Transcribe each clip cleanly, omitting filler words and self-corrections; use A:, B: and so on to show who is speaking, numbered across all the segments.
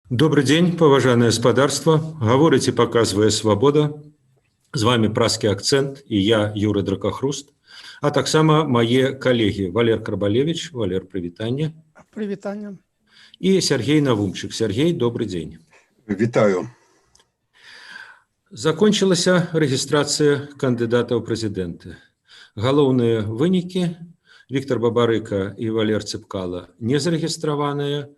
A: Добрый день, поважанное спадарство. Гаворыць і паказвае свабода. З вами празкі акцэнт і я, Юры Дракахруст. А таксама мае калегі Валер Карбалевич. Валер, прывітанне.
B: Прывітанне.
A: І Сергей Навумчык. Сергей, добрый дзень.
C: Вітаю.
A: Закончылася рэгістрацыя кандыдатаў прэзідэнты. Галоўныя вынікі: Віктор Бабарыка і Валер Цыпкала не зарэгістраваныя.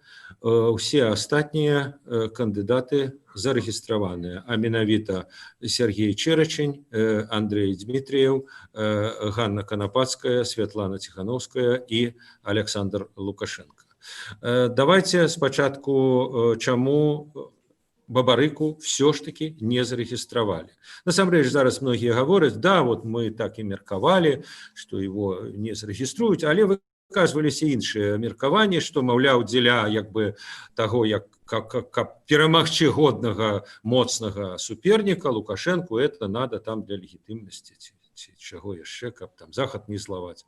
A: Усе астатнія кандыдаты зарэгістраваныя, а менавіта Сергей Чэрачань, Андрей Дмітрыеў, Ганна Канапацкая, Святлана Ціхановская і Александр Лукашенко. Давайте спачатку, чаму Бабарыку все ж таки не зарэгістравалі. Насамрэч, зараз многія гавораць, да, вот мы так і меркавалі, што его не зарэгіструюць, але выказваліся іншыя меркаванні, што, маўляў, дзеля таго, каб перамагчы годнага, моцнага суперніка Лукашенку, это надо там для легітымнасці ці чаго яшчэ, каб там захад не злаваць.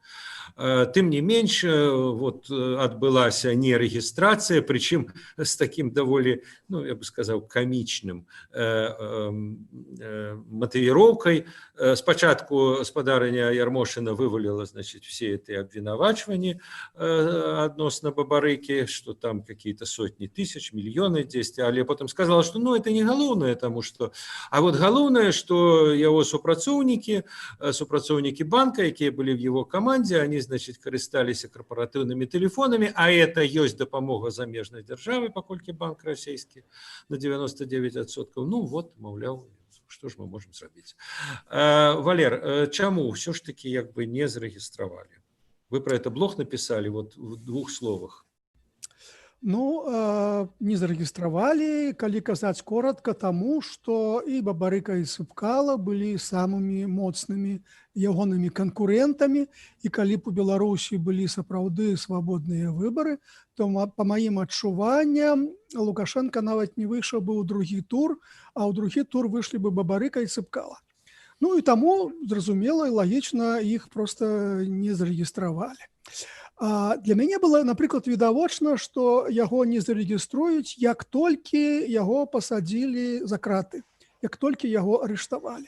A: Тым не менш, вот адбылася нерэгістрацыя, прычым з такім даволі, я бы сказаў, камічным матывіроўкай. Спачатку спадарыня Ярмошына вываліла, значит, все эти абвінавачванні адносна Бабарыкі, что там какие-то сотни тысяч, мільёны дзесьці, але потым сказала, что это не галоўнае, тому что... А вот галоўнае, что яго супрацоўнікі банка, якія былі в его команде, они, значит, карысталіся корпоративными телефонами, а это есть дапамога замежной державы, паколькі банк расійскі на 99%. Вот, маўляў, что ж мы можем зрабіць. Валер, чаму все ж таки не зарегистровали? Вы про это блог написали вот в 2 словах.
B: Не зарэгістравалі, калі казаць коротко, таму, што і Бабарыка, і Цыпкала былі самымі моцнымі ягонымі канкурэнтамі, і калі б у Беларусі былі сапраўды свабодныя выбары, то, па маім адчуванням, Лукашенко нават не выйшаў бы ў другі тур, а ў другі тур выйшлі бы Бабарыка і Цыпкала. І таму, зразумела і лагічна, іх проста не зарэгістравалі. Для мяне было, напрыклад, відавочна, што яго не зарэгіструюць, як толькі яго пасадзілі за краты, як толькі яго арыштавалі.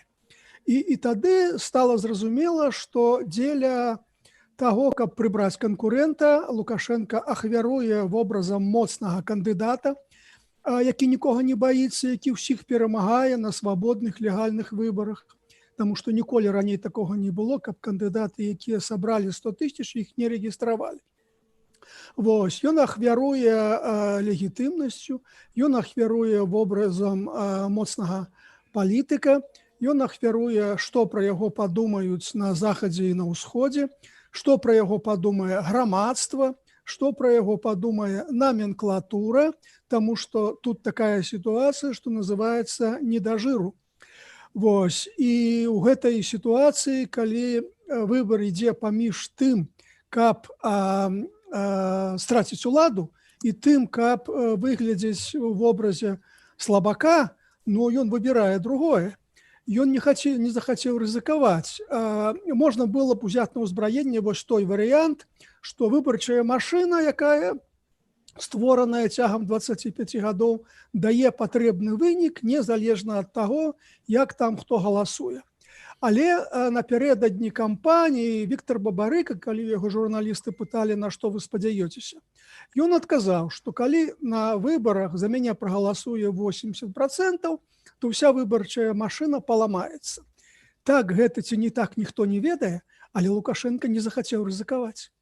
B: І тады стала зразумела, што дзеля таго, каб прыбраць канкурэнта, Лукашенко ахвяруе вобразам моцнага кандыдата, які нікога не баіцца, які ўсіх перамагае на свабодных легальных выбарах. Таму што ніколі раней такога не было, каб кандыдаты, якія сабралі 100 000, іх не рэгістравалі. Вось, ён ахвяруе легітымнасцю, ён ахвяруе вобразам моцнага палітыка, ён ахвяруе, што пра яго падумаюць на захадзе і на ўсходзе, што пра яго падумае грамадства, што пра яго падумае наменклатура, таму што тут такая сітуацыя, што называецца «не да жыру». Вось, і ў гэтай сітуацыі, калі выбар ідзе паміж тым, каб страціць уладу, і тым, каб выглядзець у вобразе слабака, ён выбірае другое. Ён не захацеў рызыкаваць. Можна было б узяць на ўзбраенне вось той варыянт, што выбарчая машына, якая створаная цягам 25 гадоў, дае патрэбны вынік незалежна ад таго, як там хто галасуе. Але напярэдадні кампаніі Віктор Бабарыка, калі яго журналісты пыталі, на што вы спадзяёцеся, ён адказаў, што калі на выбарах за мяне прагаласуе 80%, то ўся выбарчая машына паламаецца. Так гэта ці не так, ніхто не ведае, але Лукашенко не захацеў рызыкаваць.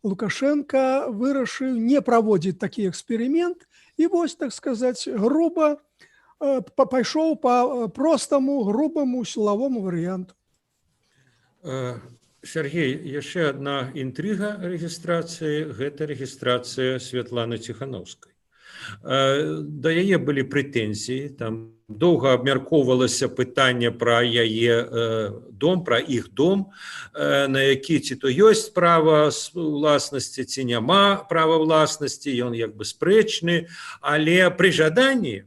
B: Лукашенко вырашыў не праводзіць такі эксперымент і вось, так сказаць, груба пайшоў па простаму, грубаму сілавому варыянту.
A: Сергей, яшчэ адна інтрыга рэгістрацыі, гэта рэгістрацыя Святланы Ціхановскай. Да яе былі прэтэнзіі, там доўга абмяркоўвалася пытанне пра яе дом, пра іх дом, на які ці то ёсць права ўласнасці, ці няма права ўласнасці, ён спрэчны, але пры жаданні,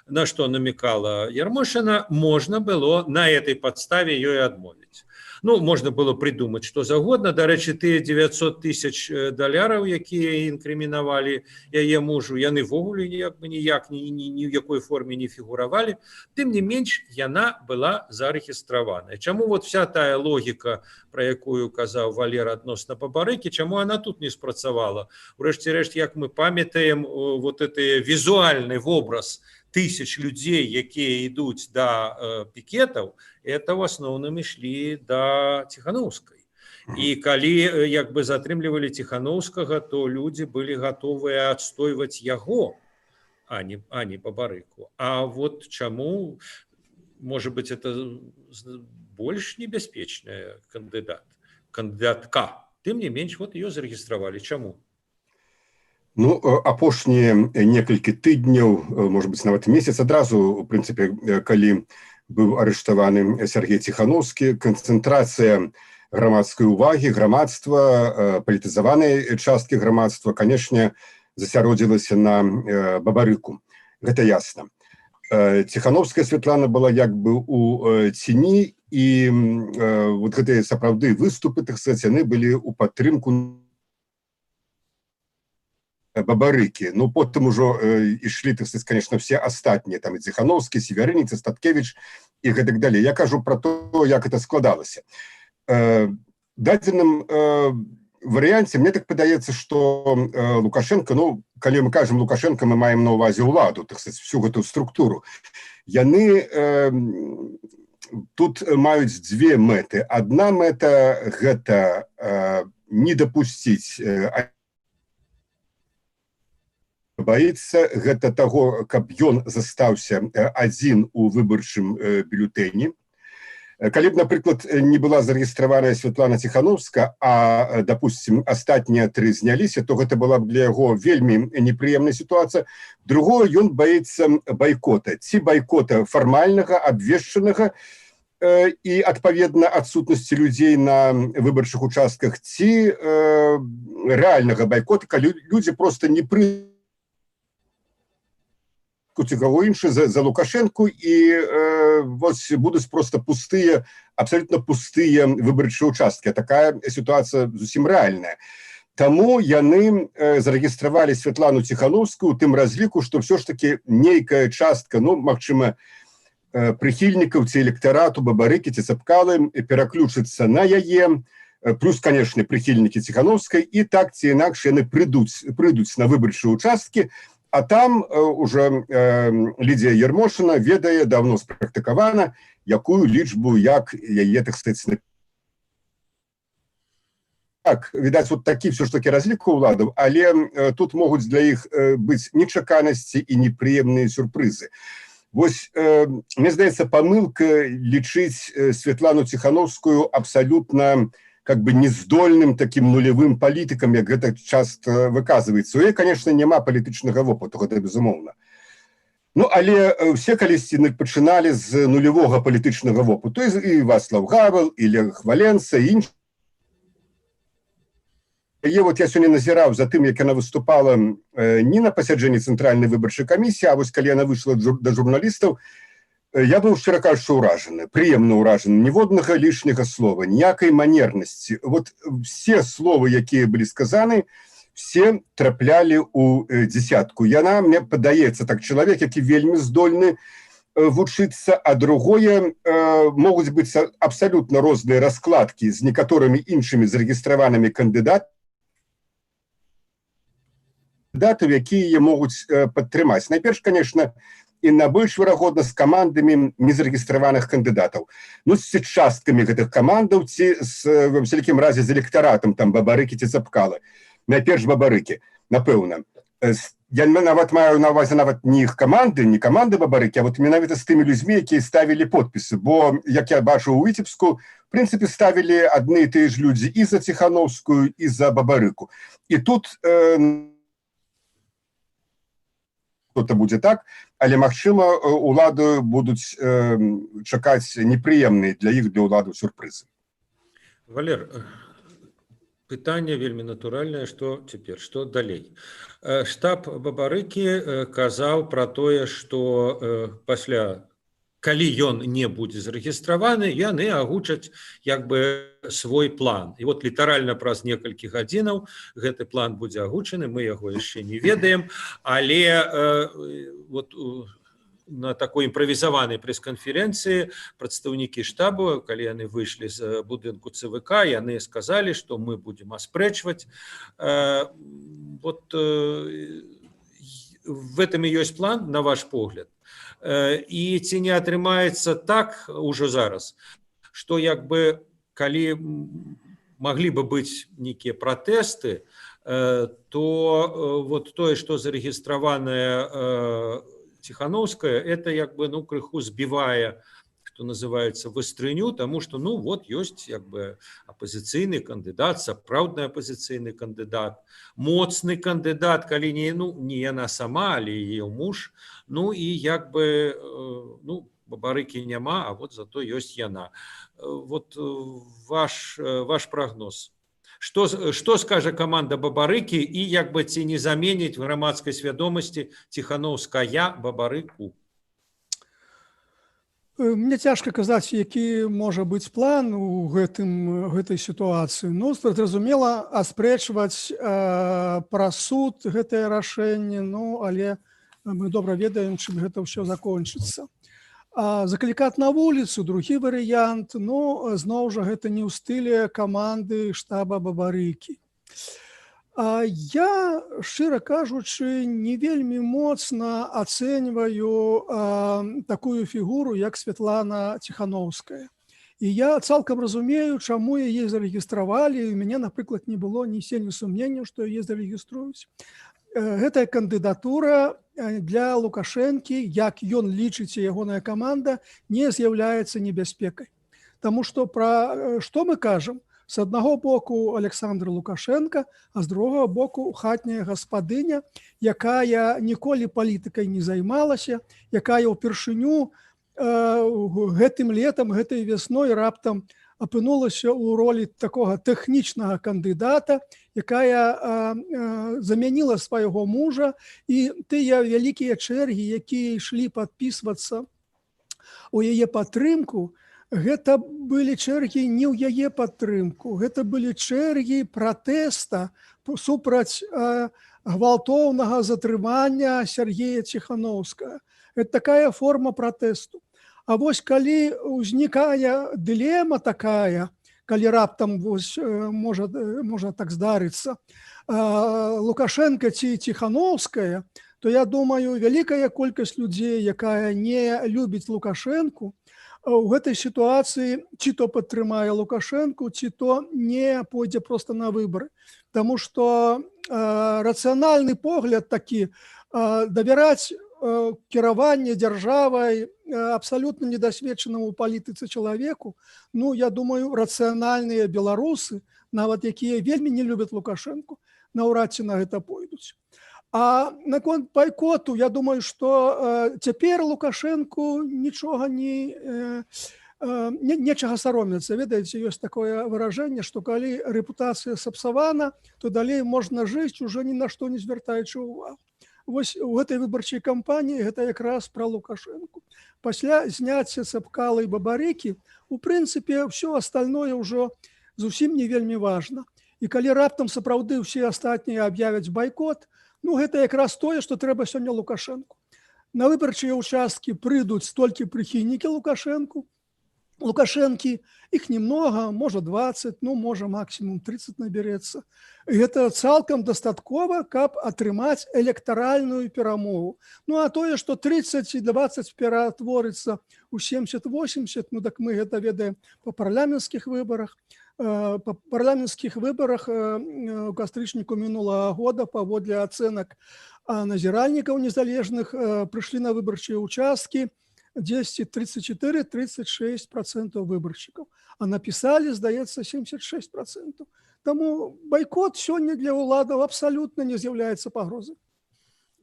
A: на што намекала Ярмошына, можна было на этой падставе ёй адмовіць. Ну, можна было придумаць што заўгодна. Дарэчы, тыя 900 тысяч даляраў, якія інкрымінавалі яе мужу, яны ввогуле ніяк ні ў якой форме не фігуравалі. Тым не менш, яна была зарэгістраваная. Чаму вот вся тая логіка, про якую казаў Валер адносна Бабарыкі, чаму она тут не спрацавала? Урэшце рэшт, як мы памятаем, вот это візуальны вобраз тысяч людей, якія ідуць да пікетаў, это в асноўным ішлі да Ціханаўскай. І калі як бы затрымлівалі Ціханаўскага, то людзі былі гатовыя адстойваць яго, а не Бабарыку. А вот чаму, может быть, это больш небяспечная кандыдатка. Тым не менш, вот ее зарэгістравалі. Чаму?
C: Ну, апошнія некалькі тыдняў, может быть, нават месяц адразу, у прынцыпе, калі быў арыштаваны Сергей Ціханаўскі, канцэнтрацыя грамадскай увагі, грамадства, палітызаванай часткі грамадства, канешне, засяродзілася на Бабарыку. Гэта ясна. Ціханаўская Святлана была як бы у ціні, і вот гэтыя сапраўды выступы, так сказаць, яны былі ў падтрымку Бабарыкі. Ну, потым ужо ішлі, так сказаць, конечно, все астатнія, там і Ціханаўскі, Севярыніц, Статкевіч і гэтак далей. Я кажу про то, як это складалася. Дадзеным варыянце, мне так падаецца, што Лукашенко, ну, калі мы кажам Лукашенко, мы маем на ўвазе ўладу, так сказаць, всю гэтую структуру. Яны тут маюць дзве мэты. Адна мэта – гэта не дапусціць, баіцца гэта таго, каб ён застаўся адзін у выбарчым бюлетэні. Калі б, напрыклад, не была зарэгістраваная Святлана Ціханаўская, а, допустим, астатнія тры зняліся, то гэта была б для яго вельмі непрыемная сітуацыя. Другое, ён баіцца байкота. Ці байкота фармальнага, абвешчанага і, адпаведна, адсутнасці людзей на выбарчых участках, ці рэальнага байкота, калі людзі проста не ці каго іншы за Лукашенку, і будуць проста пустыя, абсолютно пустыя выбарчыя участкі. Такая сітуацыя зусім рэальная. Таму яны зарэгістравалі Святлану Ціханаўскую у тым разліку, што ўсё ж такі нейкая частка, ну, магчыма, прыхільнікаў ці электарату Бабарыкі ці Цапкалы пераключыцца на яе, плюс, канешне, прыхільнікі Ціханаўскай, і так ці інакш яны прыйдуць на выбарчыя участкі. А там уже Лідія Ярмошына ведае, давно спрактыкавана, якую лічбу, як яе, так сказаць, так, відаць, вот такі все ж таки разлік уладаў, але тут могуць для іх быць нечаканасці і непрыемныя сюрпрызы. Вось, мне здаецца, памылка лічыць Святлану Ціханаўскую абсалютна как бы нездольным таким нулевым палітыкам, як гэта часта выказваецца. У яе, конечно, няма палітычнага вопыту, гэта безумоўна. Ну, але все калісьці пачыналі з нулевога палітычнага вопыту. І Вацлаў Гавел, і Лех Валенса, і іншыя. Вот я сёння назіраў за тым, як яна выступала не на пасяджэнні Цэнтральнай выбарчай камісіі, а вось калі яна выйшла да журналістаў, я быў, шчыра кажучы, ўражаны, прыемна ўражаны. Ніводнага лішняга слова, ніякай манернасці. Вот все словы, якія былі сказаны, все траплялі ў дзесятку. Яна, мне падаецца, так, чалавек, які вельмі здольны вучыцца, а другое, могуць быць абсалютна розныя раскладкі з некаторымі іншымі зарэгістраванымі кандыдатамі, якія могуць падтрымаць. Найперш, конечно, і найбольш верагодна з камандамі незарэгістраваных кандыдатаў. Ну, з часткамі гэтых камандаў, ці в усялякім разе з электаратам, там, Бабарыкі ці Цапкалы. Найперш Бабарыкі, напэўна. Я нават маю на ўвазе нават не іх каманды, не каманды Бабарыкі, а вот менавіта з тымі людзьмі, якія ставілі подпісы. Бо, як я бачу у Віцебску, в прынцыпе, ставілі адны і тыя ж людзі і за Ціханаўскую, і за Бабарыку. І тут что-то будзе так, але, магчыма, улады будуць чакаць непрыемныя для іх, для ўладаў сюрпрызы.
A: Валер, пытанне вельмі натуральнае, што цяпер, што далей. Штаб Бабарыкі казаў пра тое, што пасля калі ён не будзе зарэгістраваны, яны агучаць як бы свой план. І вот літаральна праз некалькі гадзінаў гэты план будзе агучаны, мы яго яшчэ не ведаем, але вот на такой імправізаванай прэс-канферэнцыі прадстаўнікі штабу, калі яны выйшлі з будынку ЦВК, яны сказалі, што мы будзем аспрэчваць. Вот в этом і ёсць план, на ваш погляд. І ці не атрымаецца так ужо зараз, што як бы калі маглі бы быць нейкія пратэсты, то вот тое, што зарэгістраванае Тихановская, это як бы крыху збівае, што называецца, выстрыню, таму што вот ёсць як бы апазіцыйны кандыдат, сапраўдны апазіцыйны кандыдат, моцны кандыдат, калі не яна сама, але яе муж, і як бы Бабарыкі няма, а вот зато ёсць яна. Вот ваш прагноз. Што скажа каманда Бабарыкі і як бы ці не заменіць в грамадскай свядомасці Тихановская Бабарыку?
B: Мне цяжка казаць, які можа быць план у гэтай сітуацыі. Зразумела, аспрэчваць праз суд гэтае рашэнне, але мы добра ведаем, чым гэта ўсё закончыцца. Заклікаць на вуліцу, другі варыянт, зноў жа гэта не ў стылі каманды штаба Бабарыкі. Я, шчыра кажучы, не вельмі моцна ацэньваю такую фігуру, як Святлана Тихановская. І я цалкам разумею, чаму яе зарэгістравалі, і у мяне, напрыклад, не было ні сені сумнення, што яе зарэгіструюць. Гэтая кандыдатура для Лукашэнкі, як ён лічыць і ягоная каманда, не з'яўляецца небяспекай. Таму што пра што мы кажам? З аднаго боку Александр Лукашенко, а з другога боку хатняя гаспадыня, якая ніколі палітыкай не займалася, якая ўпершыню гэтым летам, гэтай вясной раптам апынулася ў ролі такога тэхнічнага кандыдата, якая замяніла свайго мужа, і тыя вялікія чэргі, якія ішлі падпісвацца у яе падтрымку, гэта былі чэргі не ў яе падтрымку, гэта былі чэргі пратэста супраць гвалтоўнага затрымання Сергея Тихановскага. Гэта такая форма пратэсту. А вось калі ўзнікае дылема такая, калі раптам можа так здарыцца, Лукашенко ці Тихановская, то я думаю, вялікая колькасць людзей, якая не любіць Лукашенку, у гэтай сітуацыі ці то падтрымае Лукашенку, ці то не пойдзе проста на выбары. Таму што рацыянальны погляд такі, давяраць кіраванне дзяржавай абсалютна недасведчанаму ў палітыцы чалавеку, я думаю, рацыянальныя беларусы, нават якія вельмі не любяць Лукашенку, наўрад ці на гэта пойдуць. А наконт байкоту, я думаю, што цяпер Лукашенку нічога нечага саромецца. Ведаеце, ёсць такое выражэнне, што калі рэпутацыя сапсавана, то далей можна жыць, ужо ні на што не звяртаючы ўвагу. Вось у гэтай выбарчай кампаніі гэта якраз пра Лукашенку. Пасля зняцця Цапкала і Бабарыкі, у прынцыпе, ўсё астальное ўжо зусім не вельмі важна. І калі раптам сапраўды ўсе астатнія аб'явяць байкот, гэта якраз тое, што трэба сёння Лукашенку. На выбарчыя ўчасткі прыйдуць столькі прыхільнікі Лукашэнкі, іх немного, можа 20, можа максімум 30 наберэцца. Гэта цалкам дастаткова, каб атрымаць электаральную перамогу. А тое, што 30 і 20 ператворыцца ў 70-80, так мы гэта ведаем па парламенцкіх выбарах. Па парламенцкіх выбарах у кастрычніку мінулага года паводле ацэнак назіральнікаў незалежных прыйшлі на выбарчыя ўчасткі 34-36% выбаршчыкаў, а напісалі, здаецца, 76%. Таму байкот сёння для ўладаў абсалютна не з'яўляецца пагрозай.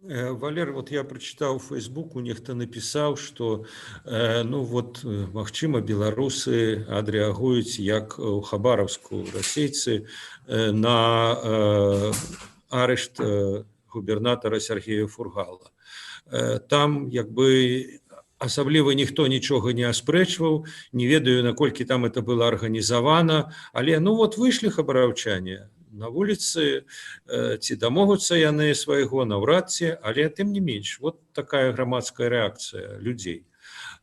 A: Валер, вот я прочитал в Фейсбуку, нехто написал, что магчыма, беларусы адрэагуюць як у Хабаровску расейцы на арышт губернатора Сергея Фургала. Там як бы асабліва ніхто нічога не аспрэчваў, не ведаю, наколькі там это было арганізавана, але ну вот выйшлі хабараўчане на вуліцы, ці дамогуцца яны свайго, наўрад ці, але тым не менш, вот такая грамадская рэакцыя людзей,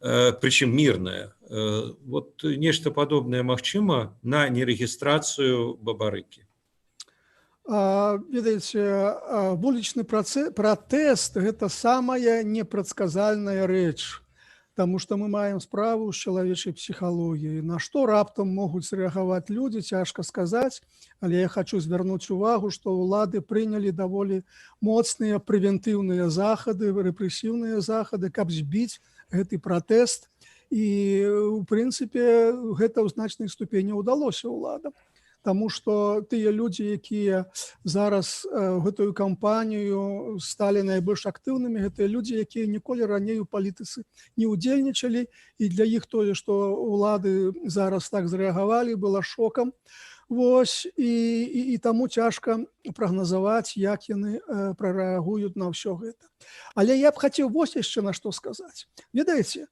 A: прычым мірная. Вот нешта падобнае магчыма на нерэгістрацыю Бабарыкі.
B: Ведаеце, вулічны пратэст – гэта самая непрадказальная рэч, таму што мы маем справу з чалавечай псіхалогіяй. На што раптам могуць рэагаваць людзі, цяжка сказаць, але я хочу звярнуць увагу, што ўлады прынялі даволі моцныя прэвентыўныя захады, рэпрэсіўныя захады, каб збіць гэты пратэст. І, у прынцыпе, гэта ў значнай ступені ўдалося ўладам. Таму што тыя людзі, якія зараз гэтую кампанію сталі найбольш актыўнымі, гэтыя людзі, якія ніколі раней у палітыцы не ўдзельнічалі, і для іх тое, што ўлады зараз так зрэагавалі, было шокам. Вось, і таму цяжка прагназаваць, як яны прарэагуюць на ўсё гэта. Але я б хацеў вось яшчэ на што сказаць. Ведаеце,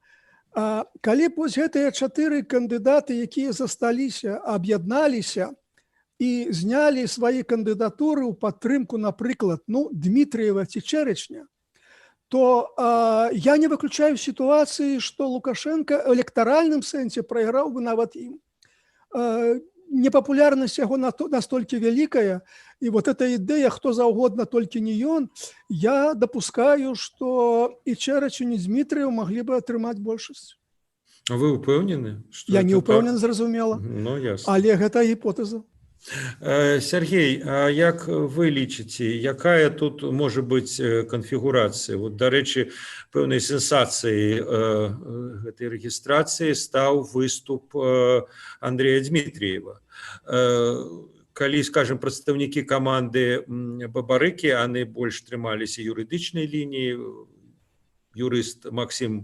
B: калі б вось гэтыя 4 кандыдаты, якія засталіся, аб'ядналіся, і знялі свае кандыдатуры ў падтрымку, напрыклад, Дмітрыева ці Чэрычня, то я не выключаю сітуацыі, што Лукашенко ў электаральным сэнсе прайграў бы нават ім. Непапулярнасць яго настолькі вялікая, і вот эта ідэя, хто заўгодна, толькі не ён, я дапускаю, што і Чэрыч, і Дмітрыеў маглі бы атрымаць большасць.
A: А вы ўпэўнены?
B: Я не ўпэўнены, зразумела, але гэта гіпотэза.
A: Сергей, а як вы лічыце, якая тут можа быць канфігурацыя? Вот, дарэчы, пэўнай сенсацыяй гэтай рэгістрацыі стаў выступ Андрэя Дмітріева. Калі, скажем, прадстаўнікі каманды Бабарыкі, яны больш трымаліся юрыдычнай лініі, юрыст Максім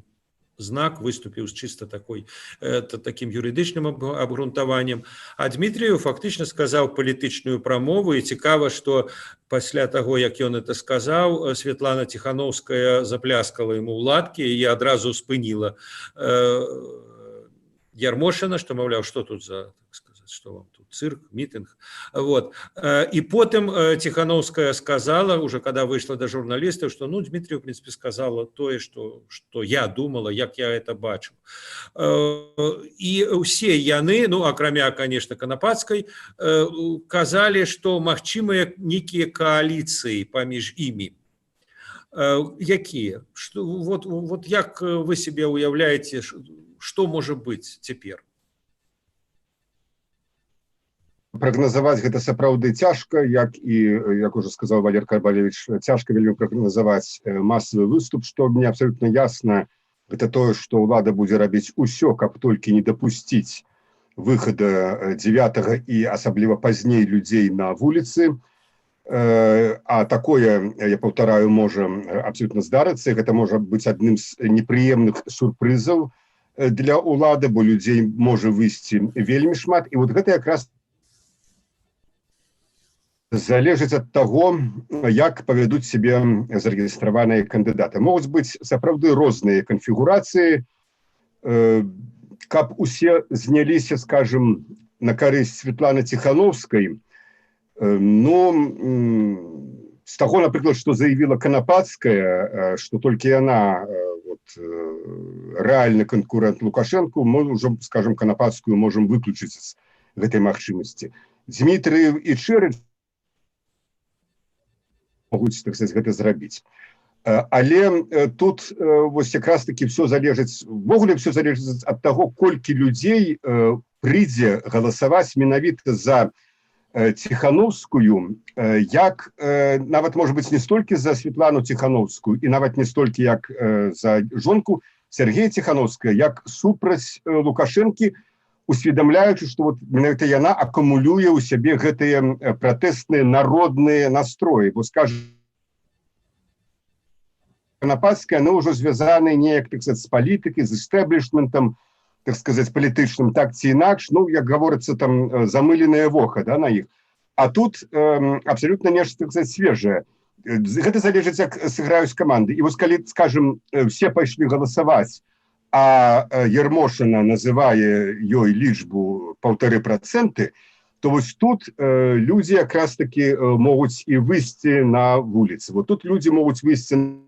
A: Знак выступіў з чыста такім юрыдычным абгрунтаваннем, а Дмітріеў фактычна сказаў палітычную прамову, і цікава, што пасля таго, як ён это сказаў, Святлана Ціхановская запляскала яму ў ладкі і адразу спыніла Ярмошына, што, маўляў, што тут за, так сказаць, што вам тут, цырк, мітынг. Вот. І потым Ціхановская сказала, уже когда выйшла да журналістаў, што Дмітріеў, в принципе, сказала тое, што я думала, як я это бачу. І ўсе яны, акрамя, конечно, Канапацкай, казалі, што магчымыя нейкія кааліцыі паміж імі. Якія? Вот як вы себе уяўляеце, што можа быць цяпер?
C: Прагназаваць гэта сапраўды цяжка, як уже сказаў Валер Карбалевіч, цяжка вельмі прагназаваць масавы выступ, што мне абсолютна ясна, гэта тое, што ўлада будзе рабіць усё, каб толькі не дапусціць выхада 9 і асабліва пазней людзей на вуліцы. А такое, я паўтараю, можа абсолютна здарыцца, гэта можа быць адным з непрыемных сюрпрызаў для ўлады, бо людзей можа выйсці вельмі шмат, і вот гэта якраз залежыць ад таго, як павядуць сябе зарэгістраваныя кандыдаты. Могуць быць сапраўды розныя канфігурацыі, каб усе зняліся, скажем, на карысць Святланы Ціхановскай. З таго, напрыклад, што заявіла Канапацкая, што толькі яна рэальны канкурэнт Лукашэнку, мы ўжо, скажем, Канапацкую можам выключыць з гэтай магчымасці. Дмітрыеў і Чэрыч могуць, так сказаць, гэта зрабіць. Але тут вось якраз таки все залежыць, ввогуле все залежыць ад таго, колькі людзей прыйдзе галасаваць менавіта за Ціхановскую, як нават, можа быць, не столькі за Святлану Ціхановскую і нават не столькі як за жонку Сергея Ціхановская, як супраць Лукашэнкі, усведамляючы, што менавіта яна акумулюе ў сябе гэтыя пратэстныя народныя настроі. Бо, скажем, Канапацкая, яны ўжо звязаны неяк, так сказаць, з палітыкай, з эстэблішментам, так сказаць, палітычным, так ці інакш, як гаворыцца, там замыленае вока, да, на іх. А тут абсолютно нешта, так сказаць, свежае. Гэта залежыць, як сыграюць каманды. І вось калі, скажем, все пайшлі галасаваць а Ярмошина называе ёй лічбу 1,5%, то вось тут людзі якраз таки могуць і выйсці на вуліцы. Вот тут людзі могуць выйсці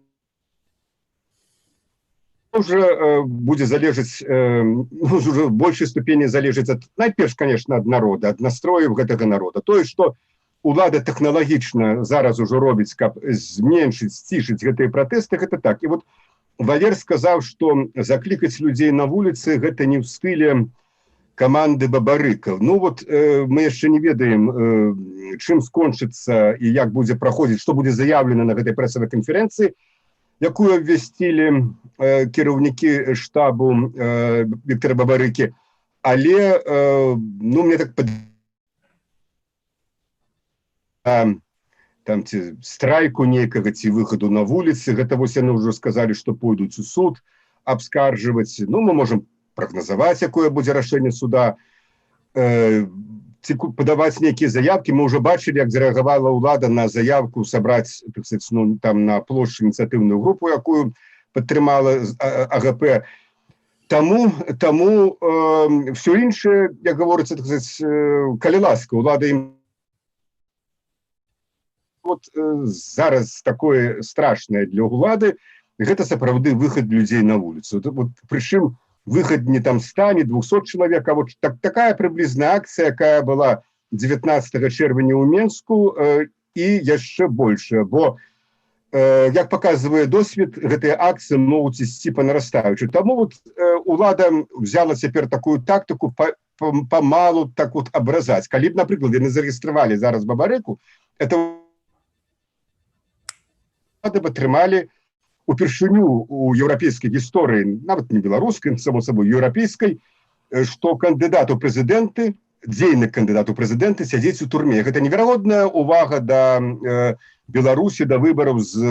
C: уже будзе залежаць, уже в большай ступені залежыць ад, найперш, конечно, ад народа, ад настрояў гэтага народа. Тое, што улада тэхналагічна зараз ужо робіць, каб зменшыць, сцішыць гэтыя пратэсты, гэта так. І вот Валер сказаў, што заклікаць людзей на вуліцы гэта не ў стыле каманды Бабарыка. Ну вот мы яшчэ не ведаем, чым скончыцца і як будзе праходзіць, што будзе заяўлена на гэтай прэсавай канферэнцыі, якую абвясцілі кіраўнікі штабу Віктора Бабарыкі. Але, ну, мне так там ці страйку нейкага, ці выхаду на вуліцы, гэта вось яны ўжо сказалі, што пойдуць у суд абскарджваць. Ну, мы можам прагназаваць, якое будзе рашэнне суда, ці падаваць нейкія заявкі. Мы ўжо бачылі, як зарэагавала ўлада на заявку сабраць, так сказать, ну, там на плошчы ініцыятыўную групу, якую падтрымала АГП. Таму все іншае, як гаворыцца, так сказать, калі ласка, ўлада ім вот зараз такое страшнае для ўлады, гэта сапраўды выхад людзей на вуліцу. Вот, прычым выхад не там 100, не 200 чалавек, а вот такая прыблізная акцыя, якая была 19 чэрвеня ў Менску, і яшчэ большая, бо як паказвае досвед, гэтыя акцыі могуць ісці па нарастаючай. Таму вот улада взяла цяпер такую тактыку памалу так вот абразаць. Калі б, напрыклад, яны зарэгістравалі зараз Бабарыку, это атрымалі упершыню у еўрапейскай гісторыі, нават не беларускай, само сабой, еўрапейскай, што кандыдат у прэзідэнты, дзейны кандыдат у прэзідэнты сядзець у турме. Гэта неверагодная увага да Беларусі, да выбараў з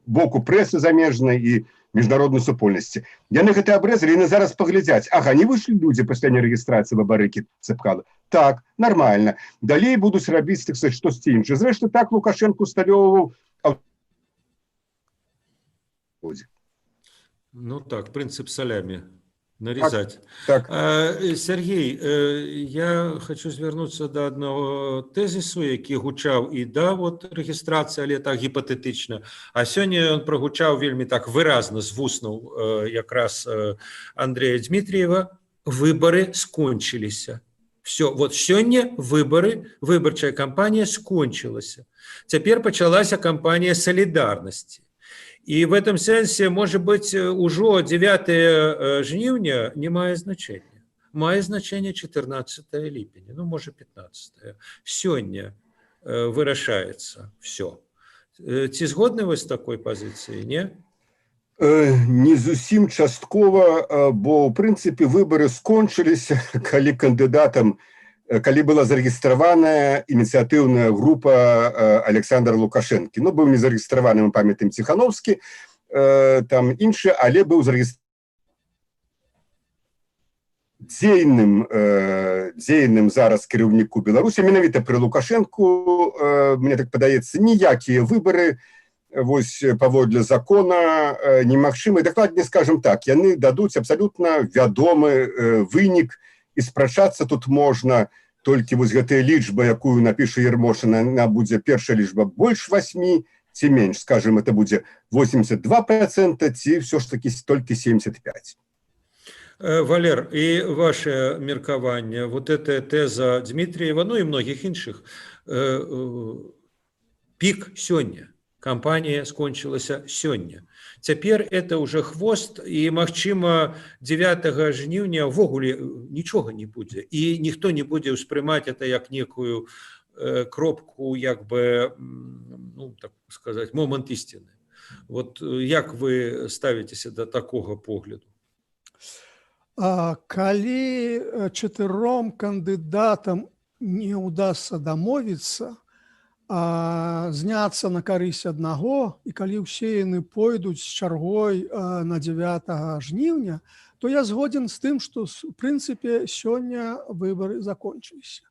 C: боку прэсы замежнай і міжнароднай супольнасці. Яны гэта абрэзалі, яны зараз паглядзяць. Ага, не выйшлі людзі пасля рэгістрацыі Бабарыкі, Цэпкала. Так, нормально. Далей будуць рабіць, так сказать, штосьці іншае. Зрэшты, так Лукашенко усталёўваў.
A: Ну так, принцип салями. Нарезать.
C: Так.
A: Сергей, я хочу звернуцца да аднаго тэзісу, які гучаў і да вот рэгістрацыі, але так гіпатэтычна. А сёння ён прагучаў вельмі так выразна з вуснаў якраз Андрея Дмитриева. Выборы скончыліся. Все, вот сёння выборы, выбарчая кампанія скончылася. Цяпер пачалася кампанія салідарнасці. И в этом сенсе, может быть, уже 9 жніўня не мае значения. Мае значение 14 ліпеня, ну, может, 15. Сёння вырашаецца все. Ці згодны вы з такой пазіцыяй, не?
C: Не зусім часткова, бо, в прынцыпе, выборы скончыліся, калі кандыдатам, калі была зарэгістраваная ініцыятыўная група Александра Лукашэнкі. Ну, быў не зарэгістраваны, мы памятаем, Ціхановскі, там іншы, але быў дзейным зараз кіраўніку Беларусі. Менавіта пры Лукашэнку, мне так падаецца, ніякія выборы вось паводле закона немагчымы. Дакладней, скажем так, яны дадуць абсалютна вядомы вынік, і спрачацца тут можна толькі вось гэтая лічба, якую напіша Ярмошина, она будзе першая лічба больш 8, ці менш, скажем, это будзе 82%, ці все ж таки толькі 75%.
A: Валер, и ваше меркаванне, вот эта теза Дмитриева, ну и многих іншых, пик сёння, кампанія скончылася сёння. Цяпер это уже хвост, і, магчыма, 9 жніўня ўвогуле нічога не будзе, і ніхто не будзе ўспрымаць это як некую кропку, як бы, ну, так сказать, момант ісціны. Вот як вы ставіцеся да такога погляду?
B: Калі 4 кандыдатам не ўдасца дамовіцца, зняцца на карысць аднаго, і калі ўсе яны пойдуць з чаргой на 9 жніўня, то я згоден з тым, што, в прынцыпе, сёння выбары закончыліся.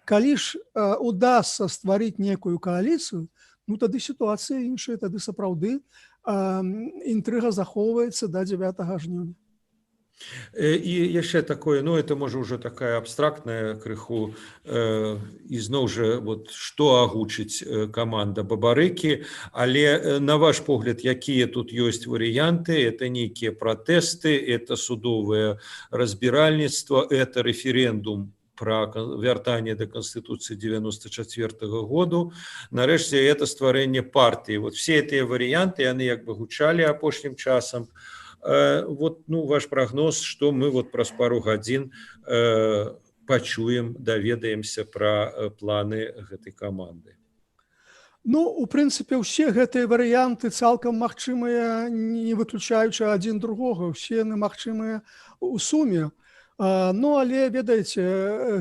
B: Калі ж удасца стварыць некую кааліцыю, ну тады сітуацыя іншая, тады сапраўды інтрыга захоўваецца да 9 жніўня.
A: І яшчэ такое, ну это можа ўжо такая абстрактная крыху, ізноў жа вот што агучыць каманда Бабарыкі, але на ваш погляд, якія тут ёсць варыянты? Это нейкія пратэсты, это судовае разбіральніцтва, это рэферэндум пра вяртанне да Канстытуцыі 94 году, нарэшце это стварэнне партыі. Вот все гэтыя варыянты, яны як бы гучалі апошнім часам. Вот, ну, ваш прогноз, что мы вот праз пару гадзін пачуем, даведаемся пра планы гэтай каманды?
B: Ну, у прынцыпе, ўсе гэтыя варыянты цалкам магчымыя, не выключаючы адзін другога, усе яны магчымыя ў суме. Ну, але, ведаеце,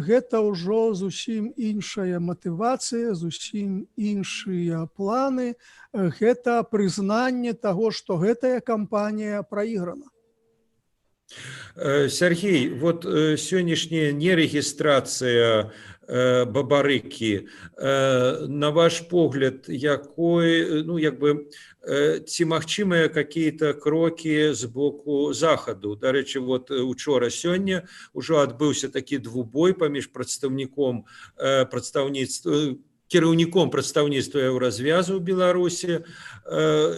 B: гэта ўжо зусім іншая матывацыя, зусім іншыя планы, гэта прызнанне таго, што гэтая кампанія праіграна.
A: Сергей, вот сённяшняя нерэгістрацыя Бабарыкі, на ваш погляд, якой, ну, як бы, ці магчымыя какие-то крокі з боку захаду? Дарэчы, вот учора сёння ўжо адбыўся такі двубой паміж кіраўніком прадстаўніцтва Еўразвязу ў Беларусі,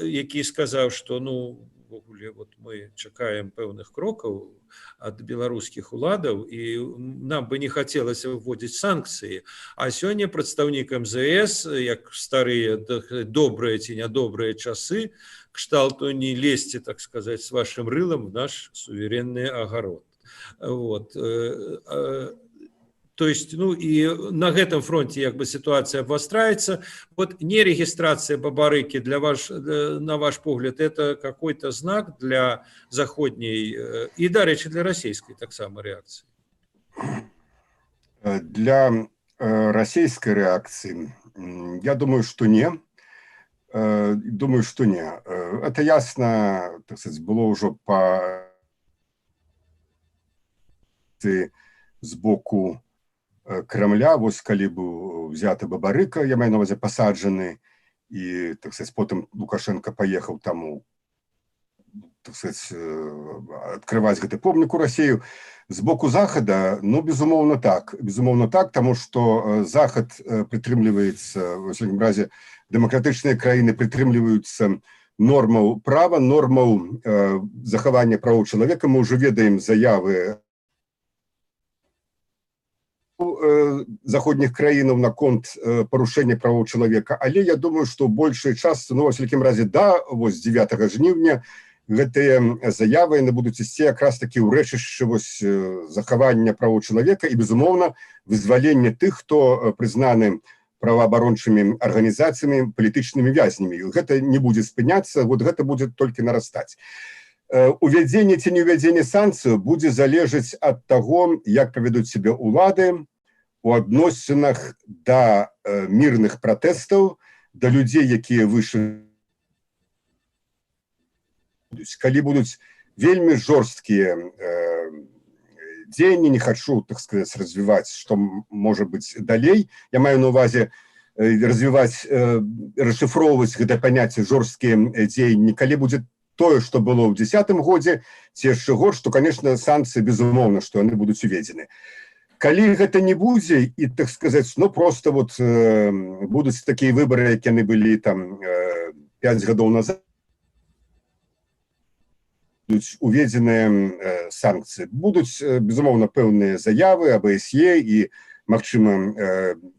A: які сказаў, што, ну, вот мы чакаем пэўных крокаў ад беларускіх уладаў, і нам бы не хацелася вводзіць санкцыі. А сёння прадстаўнік МЗС, як старыя добрыя ці нядобрыя часы, кшталту не лезьце, так сказаць, с вашим рылам в наш суверенны агарод. Вот. То есть, ну, и на гэтым фронте як бы ситуация обостряется. Вот нерегистрация Бабарыки на ваш погляд, это какой-то знак для заходней и, дарэчы, для российской так само реакции?
C: Для российской реакции, я думаю, что не. Думаю, что не. Это ясно, так сказать, было уже по сбоку Кремля, вось калі быў взяты Бабарыка, я маю на ўвазе пасаджаны, і, так сказать, потым Лукашенко паехаў таму, так сказать, адкрываць гэты помнік у Расію. З боку Захада, ну, безумоўна так, таму што Захад прытрымліваецца, в усякім разе, дэмакратычныя краіны прытрымліваюцца нормаў права, нормаў захавання правоў чалавека. Мы ўжо ведаем заявы заходніх краінаў наконт парушэння правоў чалавека, але я думаю, што большая частка, ну, во всякім разе, да, вось 9 жніўня гэтыя заявы яны будуць ісці якраз такі ў рэчышчы вось захавання правоў чалавека і, безумоўна, вызвалення тых, хто прызнаны праваабарончымі арганізацыямі, палітычнымі вязнямі. Гэта не будзе спыняцца, вот гэта будзе толькі нарастаць. Увядзенне ці не ўвядзенне санкцыяў будзе залежаць ад таго, як павядуць сябе ўлады у адносінах да мірных пратэстаў, да людзей, якія выйшлі. Калі будуць вельмі жорсткія дзеянні, не хачу, так сказаць, развіваць, што можа быць далей. Я маю на ўвазе развіваць, расшыфроўваць гэта паняцце жорсткія дзеянні. Калі будзе тое, што было ў 10-м годзе, ці яшчэ горш, то, конечно, санкцыі, безумоўна, што яны будуць уведзены. Калі гэта не будзе, і, так сказаць, ну, просто вот будуць такія выбары, як яны былі там 5 гадоў назад, будуць уведзеныя санкцыі. Будуць, безумоўна, пэўныя заявы АБСЕ і, магчыма,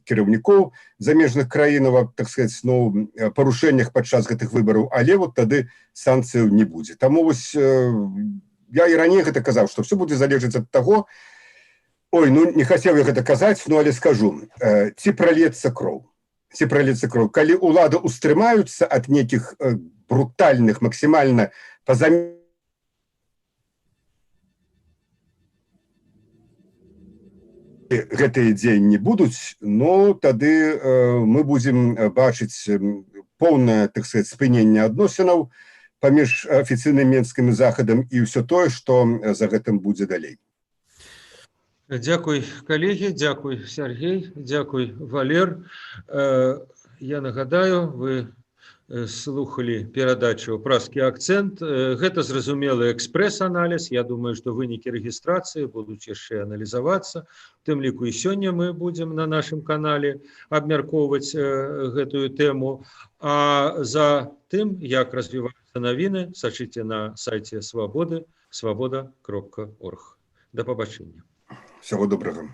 C: кіраўнікоў замежных краінаў, так сказаць, ну, парушэннях падчас гэтых выбараў, але вот тады санкцыяў не будзе. Таму вось я і раней гэта казаў, што все будзе залежаць ад таго, ой, ну, не хацеў я гэта казаць, ну, але скажу, ці пролецца кроў. Ці пролецца кроў. Калі ўлады устрымаюцца ад нейкіх брутальных, максімальна пазамежных гэтыя дзеянні будуць, но тады мы будзем бачыць поўнае, так сказаць, спыненне адносінаў паміж афіцыйным Мінскім і Захадам і ўсё тое, што за гэтым будзе далей.
A: Дзякуй, калегі, дзякуй, Сергей, дзякуй, Валер. Я нагадаю, вы слухали перадачу «Пражскі акцэнт». Гэта зразумелы экспрэс-аналіз. Я думаю, што вынікі рэгістрацыі будуць яшчэ аналізавацца. У тым ліку і сёння мы будзем на нашым канале абмяркоўваць гэтую тэму. А за тым, як развіваюцца навіны, сачыце на сайце Свабоды, свабода.орг. Да пабачэння.
C: Всього доброго.